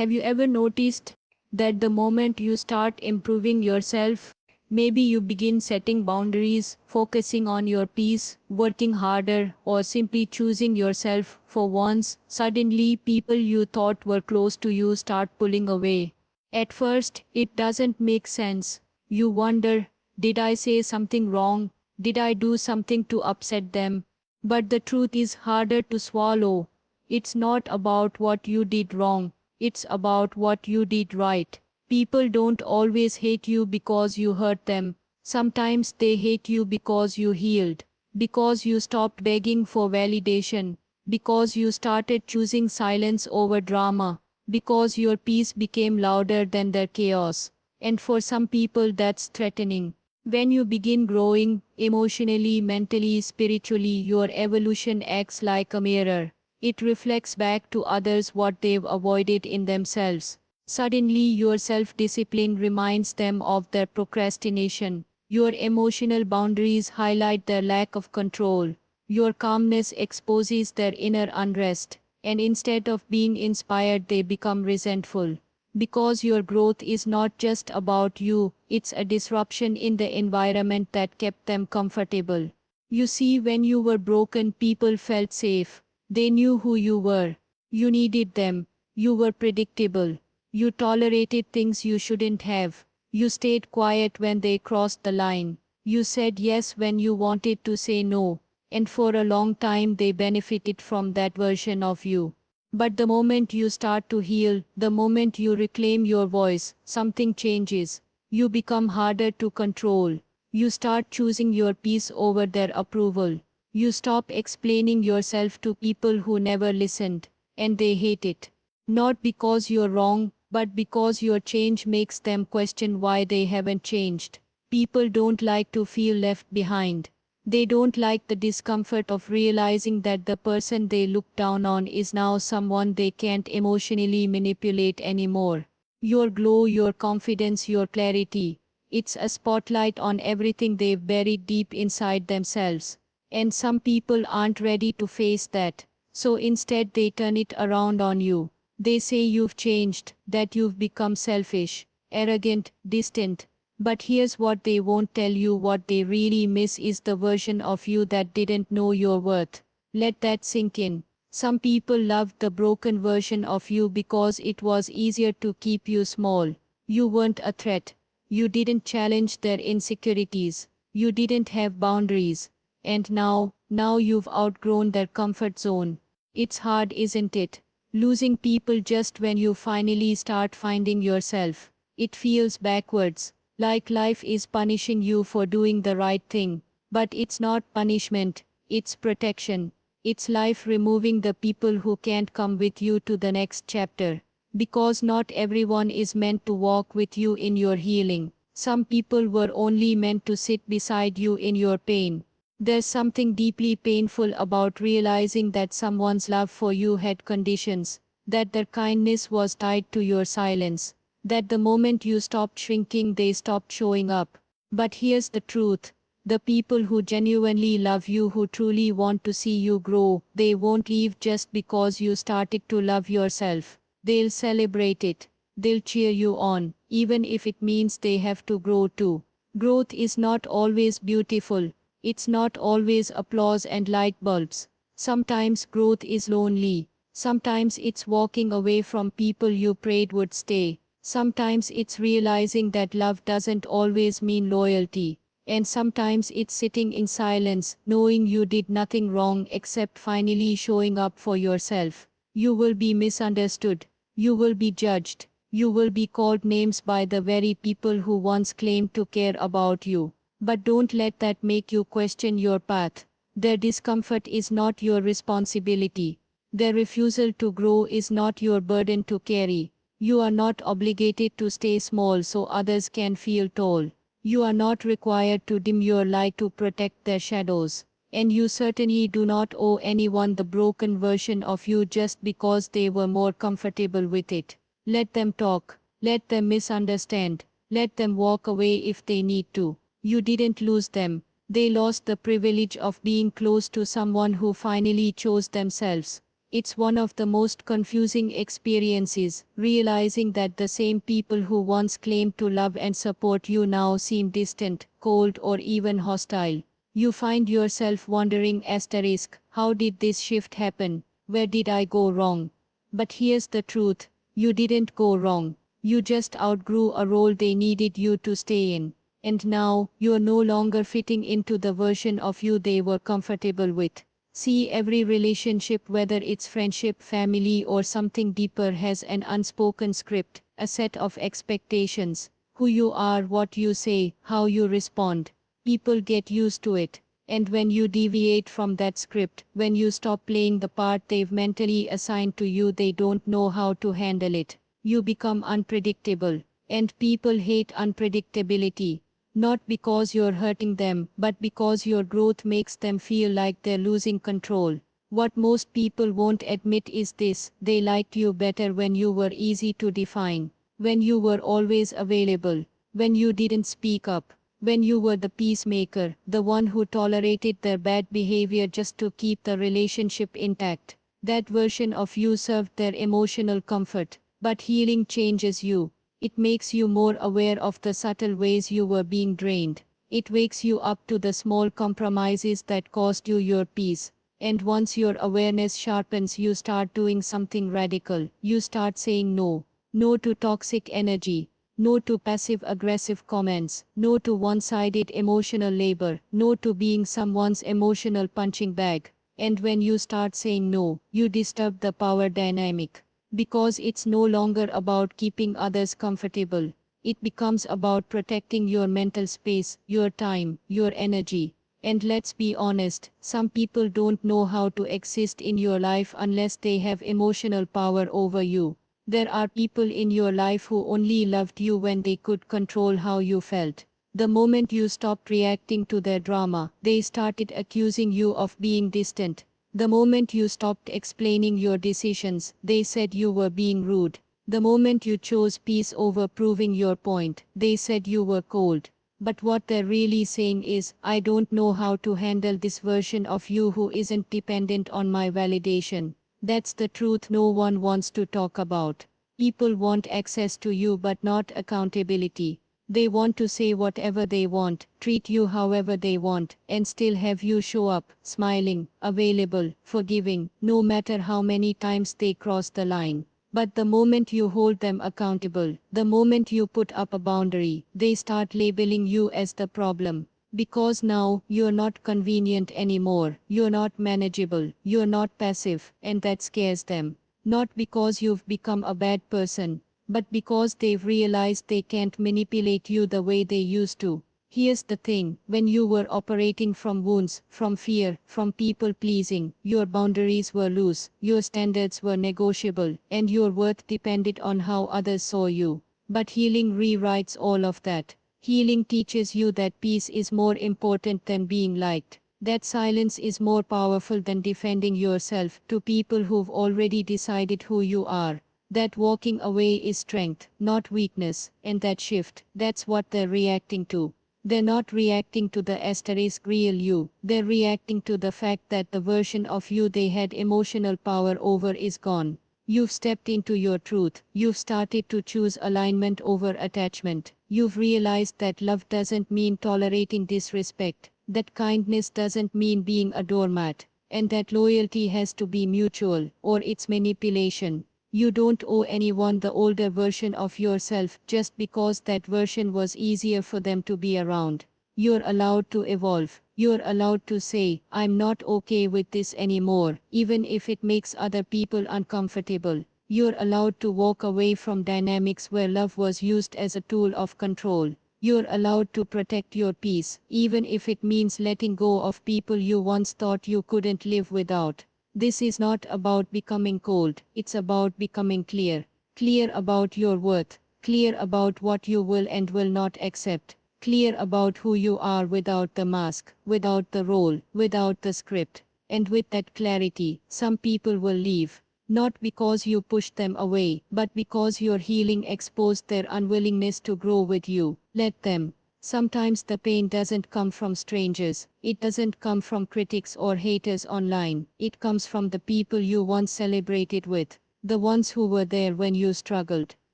Have you ever noticed that the moment you start improving yourself, maybe you begin setting boundaries, focusing on your peace, working harder, or simply choosing yourself for once, suddenly people you thought were close to you start pulling away. At first, it doesn't make sense. You wonder, did I say something wrong? Did I do something to upset them? But the truth is harder to swallow. It's not about what you did wrong, it's about what you did right. People don't always hate you because you hurt them. Sometimes they hate you because you healed, because you stopped begging for validation, because you started choosing silence over drama, because your peace became louder than their chaos. And for some people that's threatening. When you begin growing, emotionally, mentally, spiritually, your evolution acts like a mirror. It reflects back to others what they've avoided in themselves. Suddenly, your self discipline reminds them of their procrastination. Your emotional boundaries highlight their lack of control. Your calmness exposes their inner unrest. And instead of being inspired, they become resentful. Because your growth is not just about you, it's a disruption in the environment that kept them comfortable. You see, when you were broken, people felt safe. They knew who you were. You needed them. You were predictable. You tolerated things you shouldn't have. You stayed quiet when they crossed the line. You said yes when you wanted to say no. And for a long time they benefited from that version of you. But the moment you start to heal, the moment you reclaim your voice, something changes. You become harder to control. You start choosing your peace over their approval. You stop explaining yourself to people who never listened, and they hate it. Not because you're wrong, but because your change makes them question why they haven't changed. People don't like to feel left behind. They don't like the discomfort of realizing that the person they look down on is now someone they can't emotionally manipulate anymore. Your glow, your confidence, your clarity. It's a spotlight on everything they've buried deep inside themselves. And some people aren't ready to face that. So instead they turn it around on you. They say you've changed, that you've become selfish, arrogant, distant. But here's what they won't tell you: what they really miss is the version of you that didn't know your worth. Let that sink in. Some people loved the broken version of you because it was easier to keep you small. You weren't a threat. You didn't challenge their insecurities. You didn't have boundaries. And now you've outgrown their comfort zone. It's hard, isn't it? Losing people just when you finally start finding yourself. It feels backwards, like life is punishing you for doing the right thing. But it's not punishment, it's protection. It's life removing the people who can't come with you to the next chapter. Because not everyone is meant to walk with you in your healing. Some people were only meant to sit beside you in your pain. There's something deeply painful about realizing that someone's love for you had conditions, that their kindness was tied to your silence, that the moment you stopped shrinking, they stopped showing up. But here's the truth: the people who genuinely love you, who truly want to see you grow, they won't leave just because you started to love yourself. They'll celebrate it. They'll cheer you on, even if it means they have to grow too. Growth is not always beautiful. It's not always applause and light bulbs. Sometimes growth is lonely. Sometimes it's walking away from people you prayed would stay. Sometimes it's realizing that love doesn't always mean loyalty. And sometimes it's sitting in silence, knowing you did nothing wrong except finally showing up for yourself. You will be misunderstood. You will be judged. You will be called names by the very people who once claimed to care about you. But don't let that make you question your path. Their discomfort is not your responsibility. Their refusal to grow is not your burden to carry. You are not obligated to stay small so others can feel tall. You are not required to dim your light to protect their shadows. And you certainly do not owe anyone the broken version of you just because they were more comfortable with it. Let them talk. Let them misunderstand. Let them walk away if they need to. You didn't lose them. They lost the privilege of being close to someone who finally chose themselves. It's one of the most confusing experiences, realizing that the same people who once claimed to love and support you now seem distant, cold, or even hostile. You find yourself wondering, asterisk, how did this shift happen? Where did I go wrong? But here's the truth, you didn't go wrong. You just outgrew a role they needed you to stay in. And now, you're no longer fitting into the version of you they were comfortable with. See, every relationship, whether it's friendship, family, or something deeper, has an unspoken script, a set of expectations. Who you are, what you say, how you respond. People get used to it. And when you deviate from that script, when you stop playing the part they've mentally assigned to you, they don't know how to handle it. You become unpredictable. And people hate unpredictability. Not because you're hurting them, but because your growth makes them feel like they're losing control. What most people won't admit is this: they liked you better when you were easy to define, when you were always available, when you didn't speak up, when you were the peacemaker, the one who tolerated their bad behavior just to keep the relationship intact. That version of you served their emotional comfort, but healing changes you. It makes you more aware of the subtle ways you were being drained. It wakes you up to the small compromises that cost you your peace. And once your awareness sharpens, you start doing something radical. You start saying no. No to toxic energy. No to passive aggressive comments. No to one sided emotional labor. No to being someone's emotional punching bag. And when you start saying no, you disturb the power dynamic. Because it's no longer about keeping others comfortable. It becomes about protecting your mental space, your time, your energy. And let's be honest, some people don't know how to exist in your life unless they have emotional power over you. There are people in your life who only loved you when they could control how you felt. The moment you stopped reacting to their drama, they started accusing you of being distant. The moment you stopped explaining your decisions, they said you were being rude. The moment you chose peace over proving your point, they said you were cold. But what they're really saying is, I don't know how to handle this version of you who isn't dependent on my validation. That's the truth no one wants to talk about. People want access to you but not accountability. They want to say whatever they want, treat you however they want, and still have you show up, smiling, available, forgiving, no matter how many times they cross the line. But the moment you hold them accountable, the moment you put up a boundary, they start labeling you as the problem. Because now, you're not convenient anymore, you're not manageable, you're not passive, and that scares them. Not because you've become a bad person, but because they've realized they can't manipulate you the way they used to. Here's the thing, when you were operating from wounds, from fear, from people pleasing, your boundaries were loose, your standards were negotiable, and your worth depended on how others saw you. But healing rewrites all of that. Healing teaches you that peace is more important than being liked. That silence is more powerful than defending yourself to people who've already decided who you are. That walking away is strength, not weakness, and that shift, that's what they're reacting to. They're not reacting to the asterisk real you, they're reacting to the fact that the version of you they had emotional power over is gone. You've stepped into your truth, you've started to choose alignment over attachment, you've realized that love doesn't mean tolerating disrespect, that kindness doesn't mean being a doormat, and that loyalty has to be mutual, or it's manipulation. You don't owe anyone the older version of yourself just because that version was easier for them to be around. You're allowed to evolve. You're allowed to say, I'm not okay with this anymore, even if it makes other people uncomfortable. You're allowed to walk away from dynamics where love was used as a tool of control. You're allowed to protect your peace, even if it means letting go of people you once thought you couldn't live without. This is not about becoming cold, it's about becoming clear. Clear about your worth, clear about what you will and will not accept, clear about who you are without the mask, without the role, without the script. And with that clarity, some people will leave. Not because you pushed them away, but because your healing exposed their unwillingness to grow with you. Let them. Sometimes the pain doesn't come from strangers, it doesn't come from critics or haters online, it comes from the people you once celebrated with, the ones who were there when you struggled,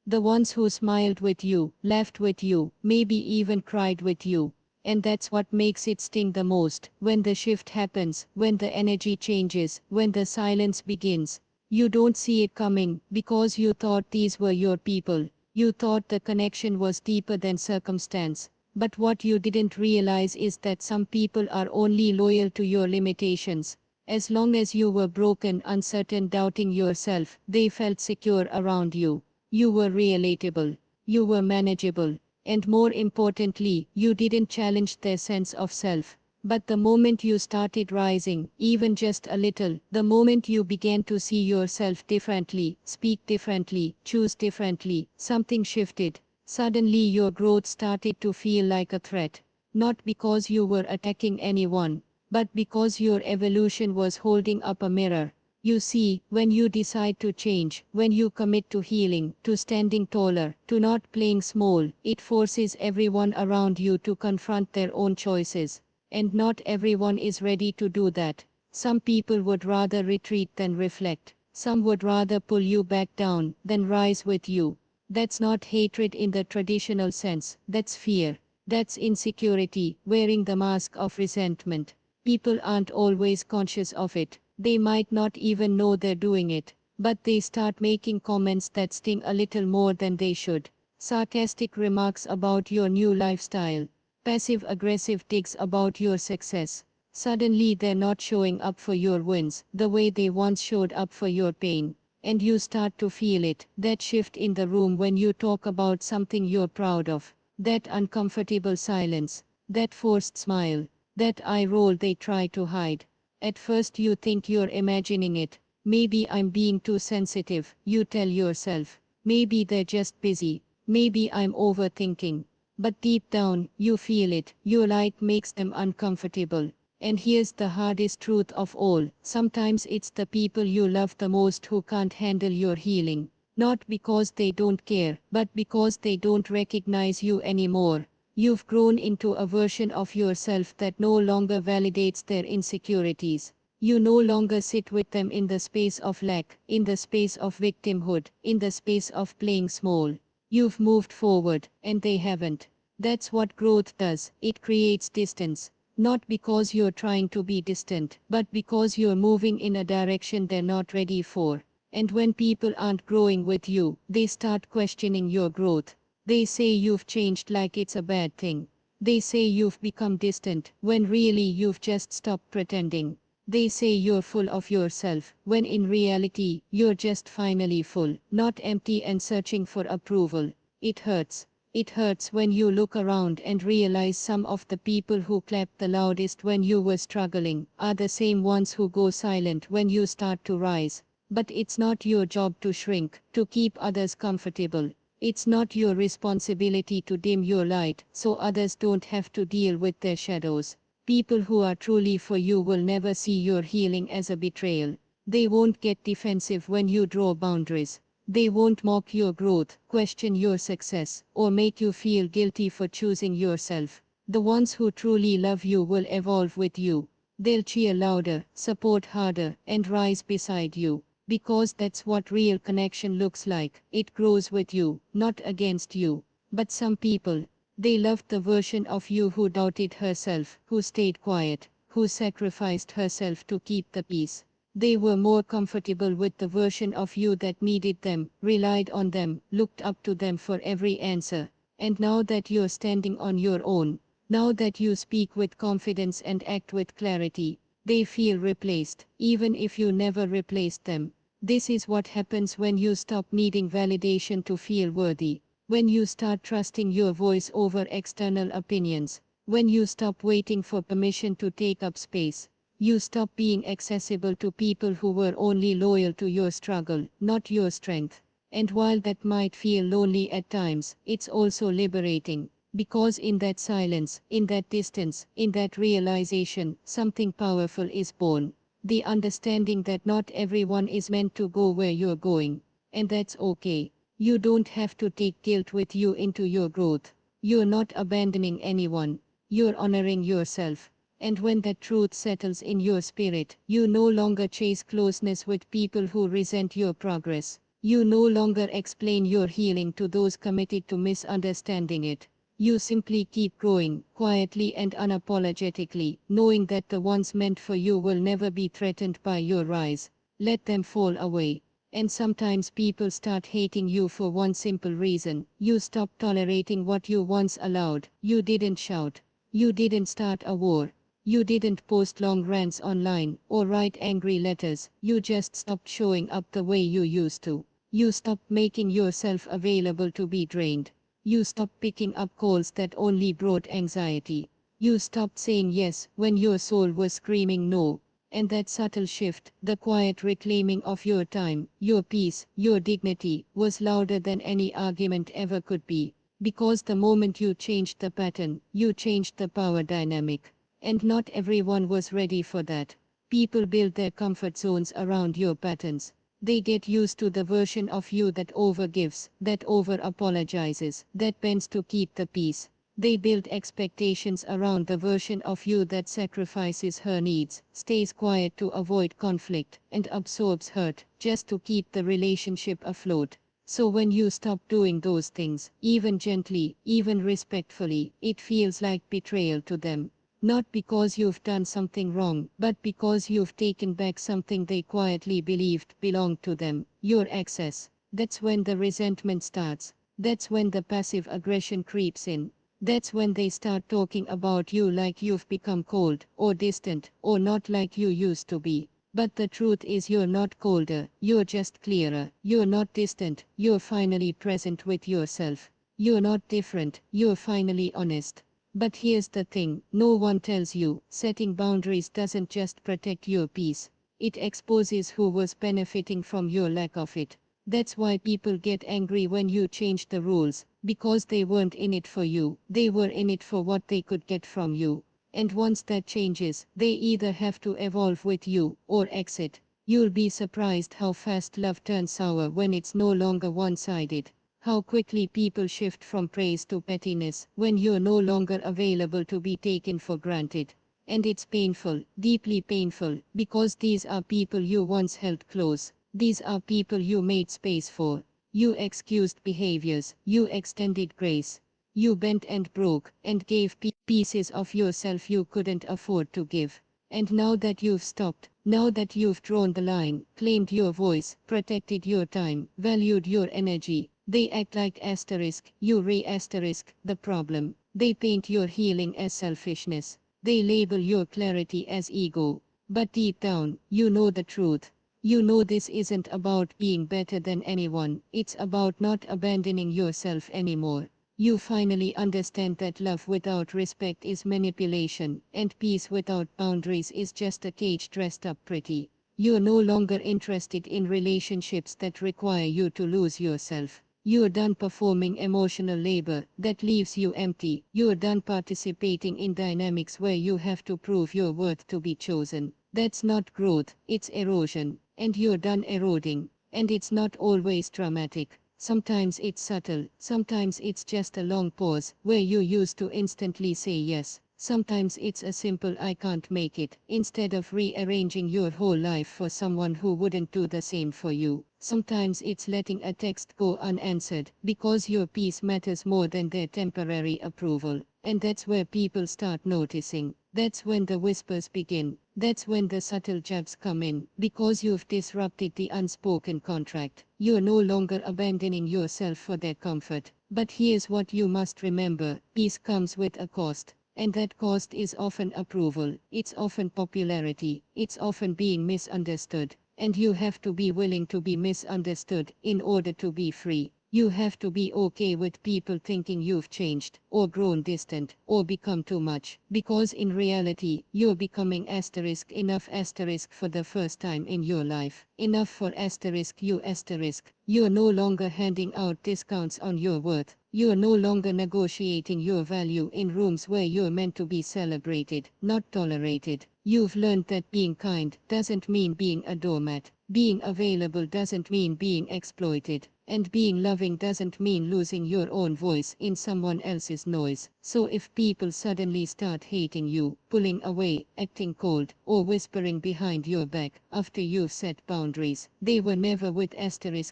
the ones who smiled with you, laughed with you, maybe even cried with you. And that's what makes it sting the most, when the shift happens, when the energy changes, when the silence begins. You don't see it coming, because you thought these were your people. You thought the connection was deeper than circumstance. But what you didn't realize is that some people are only loyal to your limitations. As long as you were broken, uncertain, doubting yourself, they felt secure around you. You were relatable. You were manageable. And more importantly, you didn't challenge their sense of self. But the moment you started rising, even just a little, the moment you began to see yourself differently, speak differently, choose differently, something shifted. Suddenly your growth started to feel like a threat. Not because you were attacking anyone, but because your evolution was holding up a mirror. You see, when you decide to change, when you commit to healing, to standing taller, to not playing small, it forces everyone around you to confront their own choices. And not everyone is ready to do that. Some people would rather retreat than reflect. Some would rather pull you back down than rise with you. That's not hatred in the traditional sense, that's fear. That's insecurity, wearing the mask of resentment. People aren't always conscious of it. They might not even know they're doing it. But they start making comments that sting a little more than they should. Sarcastic remarks about your new lifestyle. Passive aggressive digs about your success. Suddenly they're not showing up for your wins the way they once showed up for your pain. And you start to feel it, that shift in the room when you talk about something you're proud of, that uncomfortable silence, that forced smile, that eye roll they try to hide. At first you think you're imagining it. Maybe I'm being too sensitive, you tell yourself. Maybe they're just busy. Maybe I'm overthinking. But deep down, you feel it, your light makes them uncomfortable. And here's the hardest truth of all, sometimes it's the people you love the most who can't handle your healing. Not because they don't care, but because they don't recognize you anymore. You've grown into a version of yourself that no longer validates their insecurities. You no longer sit with them in the space of lack, in the space of victimhood, in the space of playing small. You've moved forward, and they haven't. That's what growth does, it creates distance. Not because you're trying to be distant, but because you're moving in a direction they're not ready for. And when people aren't growing with you, they start questioning your growth. They say you've changed like it's a bad thing. They say you've become distant, when really you've just stopped pretending. They say you're full of yourself, when in reality, you're just finally full, not empty and searching for approval. It hurts. It hurts when you look around and realize some of the people who clapped the loudest when you were struggling are the same ones who go silent when you start to rise. But it's not your job to shrink, to keep others comfortable. It's not your responsibility to dim your light so others don't have to deal with their shadows. People who are truly for you will never see your healing as a betrayal. They won't get defensive when you draw boundaries. They won't mock your growth, question your success, or make you feel guilty for choosing yourself. The ones who truly love you will evolve with you. They'll cheer louder, support harder, and rise beside you. Because that's what real connection looks like. It grows with you, not against you. But some people, they loved the version of you who doubted herself, who stayed quiet, who sacrificed herself to keep the peace. They were more comfortable with the version of you that needed them, relied on them, looked up to them for every answer. And now that you're standing on your own, now that you speak with confidence and act with clarity, they feel replaced, even if you never replaced them. This is what happens when you stop needing validation to feel worthy. When you start trusting your voice over external opinions. When you stop waiting for permission to take up space. You stop being accessible to people who were only loyal to your struggle, not your strength. And while that might feel lonely at times, it's also liberating. Because in that silence, in that distance, in that realization, something powerful is born. The understanding that not everyone is meant to go where you're going. And that's okay. You don't have to take guilt with you into your growth. You're not abandoning anyone. You're honoring yourself. And when that truth settles in your spirit, you no longer chase closeness with people who resent your progress. You no longer explain your healing to those committed to misunderstanding it. You simply keep growing, quietly and unapologetically, knowing that the ones meant for you will never be threatened by your rise. Let them fall away. And sometimes people start hating you for one simple reason: you stopped tolerating what you once allowed. You didn't shout. You didn't start a war. You didn't post long rants online or write angry letters. You just stopped showing up the way you used to. You stopped making yourself available to be drained. You stopped picking up calls that only brought anxiety. You stopped saying yes when your soul was screaming no. And that subtle shift, the quiet reclaiming of your time, your peace, your dignity, was louder than any argument ever could be. Because the moment you changed the pattern, you changed the power dynamic. And not everyone was ready for that. People build their comfort zones around your patterns. They get used to the version of you that overgives, that over apologizes, that bends to keep the peace. They build expectations around the version of you that sacrifices her needs, stays quiet to avoid conflict, and absorbs hurt, just to keep the relationship afloat. So when you stop doing those things, even gently, even respectfully, it feels like betrayal to them. Not because you've done something wrong, but because you've taken back something they quietly believed belonged to them: your access. That's when the resentment starts. That's when the passive aggression creeps in. That's when they start talking about you like you've become cold, or distant, or not like you used to be. But the truth is, you're not colder, you're just clearer. You're not distant, you're finally present with yourself. You're not different, you're finally honest. But here's the thing: no one tells you, setting boundaries doesn't just protect your peace. It exposes who was benefiting from your lack of it. That's why people get angry when you change the rules, because they weren't in it for you, they were in it for what they could get from you. And once that changes, they either have to evolve with you, or exit. You'll be surprised how fast love turns sour when it's no longer one-sided. How quickly people shift from praise to pettiness when you're no longer available to be taken for granted. And it's painful, deeply painful, because these are people you once held close. These are people you made space for. You excused behaviors, you extended grace. You bent and broke, and gave pieces of yourself you couldn't afford to give. And now that you've stopped, now that you've drawn the line, claimed your voice, protected your time, valued your energy, they act like asterisk, you re-asterisk the problem. They paint your healing as selfishness. They label your clarity as ego. But deep down, you know the truth. You know this isn't about being better than anyone, it's about not abandoning yourself anymore. You finally understand that love without respect is manipulation, and peace without boundaries is just a cage dressed up pretty. You're no longer interested in relationships that require you to lose yourself. You're done performing emotional labor that leaves you empty. You're done participating in dynamics where you have to prove your worth to be chosen. That's not growth, it's erosion. And you're done eroding. And it's not always dramatic. Sometimes it's subtle, sometimes it's just a long pause where you used to instantly say yes. Sometimes it's a simple "I can't make it," instead of rearranging your whole life for someone who wouldn't do the same for you. Sometimes it's letting a text go unanswered because your peace matters more than their temporary approval. And that's where people start noticing. That's when the whispers begin. That's when the subtle jabs come in, because you've disrupted the unspoken contract. You're no longer abandoning yourself for their comfort. But here's what you must remember: peace comes with a cost. And that cost is often approval, it's often popularity, it's often being misunderstood. And you have to be willing to be misunderstood in order to be free. You have to be okay with people thinking you've changed, or grown distant, or become too much. Because in reality, you're becoming asterisk enough asterisk for the first time in your life. Enough for asterisk you asterisk. You're no longer handing out discounts on your worth. You're no longer negotiating your value in rooms where you're meant to be celebrated, not tolerated. You've learned that being kind doesn't mean being a doormat, being available doesn't mean being exploited, and being loving doesn't mean losing your own voice in someone else's noise. So if people suddenly start hating you, pulling away, acting cold, or whispering behind your back after you've set boundaries, they were never with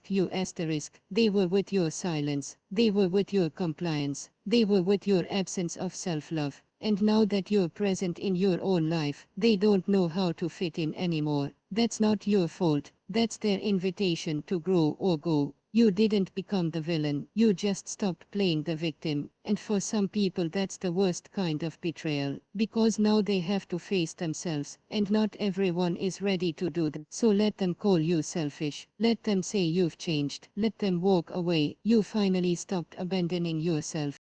you they were with your silence, they were with your compliance, they were with your absence of self-love. And now that you're present in your own life, they don't know how to fit in anymore. That's not your fault, that's their invitation to grow or go. You didn't become the villain, you just stopped playing the victim. And for some people, that's the worst kind of betrayal, because now they have to face themselves, and not everyone is ready to do that. So let them call you selfish, let them say you've changed, let them walk away. You finally stopped abandoning yourself.